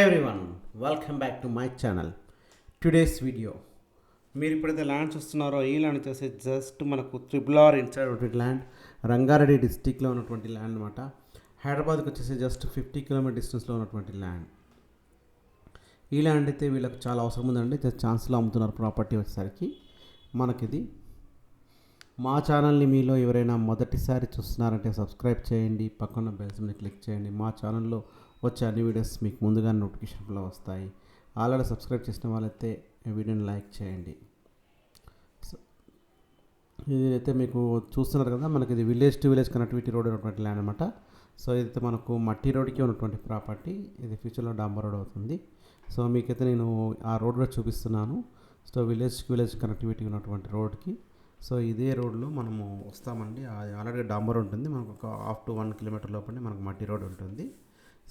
Everyone, welcome back to my channel. Today's video మీరు ఇప్పుడైతే land చూస్తున్నారో ఈ ల్యాండ్ వచ్చేసి జస్ట్ మనకు త్రిబుల్ ఇన్సైడ్ ఉన్నటువంటి ల్యాండ్, రంగారెడ్డి డిస్టిక్లో ఉన్నటువంటి ల్యాండ్ అనమాట. హైదరాబాద్కి వచ్చేసి జస్ట్ 50 కిలోమీటర్ డిస్టెన్స్లో ఉన్నటువంటి ల్యాండ్. ఈ ల్యాండ్ అయితే వీళ్ళకి చాలా అవసరం ఉందండి. ఛాన్స్లో అమ్ముతున్నారు ప్రాపర్టీ వచ్చేసరికి. మనకిది మా ఛానల్ని మీలో ఎవరైనా మొదటిసారి చూస్తున్నారంటే సబ్స్క్రైబ్ చేయండి, పక్కన బెల్ సింబల్ని క్లిక్ చేయండి. మా ఛానల్లో వచ్చే అన్ని వీడియోస్ మీకు ముందుగా నోటిఫికేషన్లో వస్తాయి. ఆల్రెడీ సబ్స్క్రైబ్ చేసిన వాళ్ళైతే వీడియోని లైక్ చేయండి. ఇదైతే మీకు చూస్తున్నారు కదా, మనకి ఇది village to village connectivity road ఉన్నటువంటి ల్యాండ్ అనమాట. సో ఇదైతే మనకు మట్టి రోడ్కి ఉన్నటువంటి ప్రాపర్టీ. ఇది ఫ్యూచర్లో డాంబర్ రోడ్ అవుతుంది. సో మీకైతే నేను ఆ రోడ్ కూడా చూపిస్తున్నాను. So village to village connectivity ఉన్నటువంటి రోడ్కి. సో ఇదే రోడ్లో మనము వస్తామండి. ఆల్రెడీ డాంబర్ ఉంటుంది, మనకు ఒక 1/2 to 1 కిలోమీటర్ లోపలనే మనకు మట్టి రోడ్ ఉంటుంది.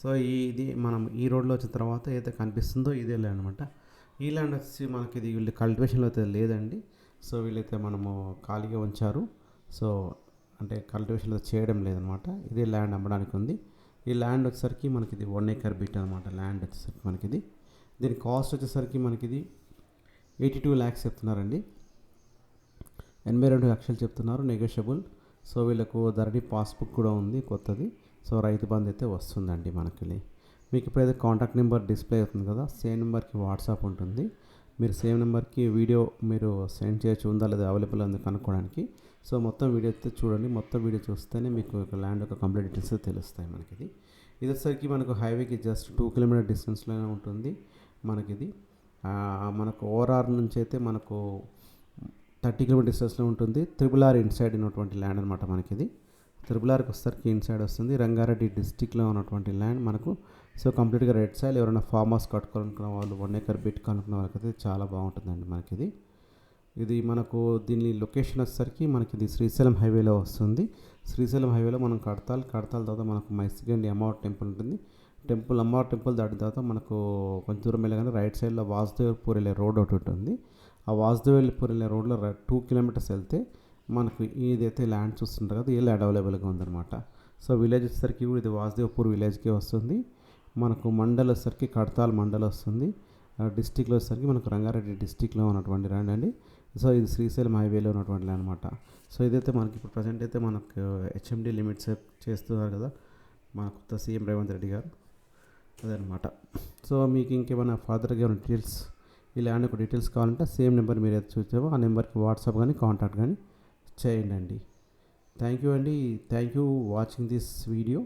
సో ఇది మనం ఈ రోడ్లో వచ్చిన తర్వాత ఏదైతే కనిపిస్తుందో ఇదే ల్యాండ్ అనమాట. ఈ ల్యాండ్ వచ్చి మనకి ఇది వీళ్ళు కల్టివేషన్లో అయితే లేదండి. సో వీళ్ళైతే మనము ఖాళీగా ఉంచారు. సో అంటే కల్టివేషన్లో చేయడం లేదనమాట. ఇదే ల్యాండ్ అమ్మడానికి ఉంది. ఈ ల్యాండ్ వచ్చేసరికి మనకి ఇది 1 acre బిట్ అనమాట. ల్యాండ్ వచ్చేసరికి మనకిది దీని కాస్ట్ వచ్చేసరికి మనకిది 82 lakhs చెప్తున్నారండి. 82 లక్షలు చెప్తున్నారు, నెగోషియబుల్. సో వీళ్ళకు ధరణి పాస్బుక్ కూడా ఉంది కొత్తది. సో రైతు బంధు అయితే వస్తుందండి మనకి. మీకు ఇప్పుడైతే కాంటాక్ట్ నెంబర్ డిస్ప్లే అవుతుంది కదా, సేమ్ నెంబర్కి వాట్సాప్ ఉంటుంది. మీరు సేమ్ నెంబర్కి వీడియో మీరు సెండ్ చేయొచ్చు, ఉందా లేదా అవైలబుల్ ఉంది కనుక్కోవడానికి. సో మొత్తం వీడియో అయితే చూడండి. మొత్తం వీడియో చూస్తేనే మీకు ల్యాండ్ యొక్క కంప్లీట్ డీటెయిల్స్ తెలుస్తాయి మనకి. ఇది వచ్చేసరికి మనకు హైవేకి జస్ట్ 2 కిలోమీటర్ డిస్టెన్స్లోనే ఉంటుంది మనకిది. మనకు ఓఆర్ఆర్ నుంచి అయితే మనకు 30 కిలోమీటర్ డిస్టెన్స్లో ఉంటుంది. త్రిబుల్ ఇన్సైడ్ ఉన్నటువంటి ల్యాండ్ అనమాట మనకిది. త్రిబుల్ వచ్చేసరికి ఇన్సైడ్ వస్తుంది. రంగారెడ్డి డిస్టిక్లో ఉన్నటువంటి ల్యాండ్ మనకు. సో కంప్లీట్గా రెడ్ సైల్. ఎవరైనా ఫామ్ హౌస్ కట్టుకోవాలనుకున్న వాళ్ళు, 1 acre బిట్ కనుక్కున్న వాళ్ళకైతే చాలా బాగుంటుందండి మనకిది. ఇది మనకు దీని లొకేషన్ వచ్చేసరికి మనకి ఇది శ్రీశైలం హైవేలో వస్తుంది. శ్రీశైలం హైవేలో మనం కడతాల్ తర్వాత మనకు మైసిగండి అమ్మవారి టెంపుల్ ఉంటుంది. అమ్మవారి టెంపుల్ దాటిన తర్వాత మనకు కొంచెం దూరం వెళ్ళగానే రైట్ సైడ్లో వాసుదేవ్పూర్ వెళ్ళే రోడ్ ఒకటి ఉంటుంది. ఆ వాసుదేవ్పూర్ వెళ్ళే రోడ్లో 2 kilometers వెళ్తే మనకు ఇదైతే ల్యాండ్ చూస్తుంటారు కదా, ఈ ల్యాండ్ అవైలబుల్గా ఉందన్నమాట. సో విలేజ్ వచ్చేసరికి ఇది వాసుదేవ్పూర్ విలేజ్కి వస్తుంది. మనకు మండల్ వచ్చేసరికి కడతాల్ మండల్ వస్తుంది. డిస్టిక్లో వచ్చేసరికి మనకు రంగారెడ్డి డిస్టిక్లో ఉన్నటువంటి ల్యాండ్ అండి. సో ఇది శ్రీశైలం హైవేలో ఉన్నటువంటి ల్యాండ్ అనమాట. సో ఇదైతే మనకి ఇప్పుడు ప్రజెంట్ అయితే మనకు HMD లిమిట్స్ చేస్తున్నారు కదా మన కొత్త సీఎం రేవంత్ రెడ్డి గారు, అదనమాట. సో మీకు ఇంకేమైనా ఫర్దర్గా ఉన్న డీటెయిల్స్, ఈ ల్యాండ్ యొక్క డీటెయిల్స్ కావాలంటే సేమ్ నెంబర్ మీరు ఏదైతే చూసామో ఆ నెంబర్కి వాట్సాప్ కానీ కాంటాక్ట్ కానీ చేయండి. థ్యాంక్ యూ అండి. Thank you watching this video.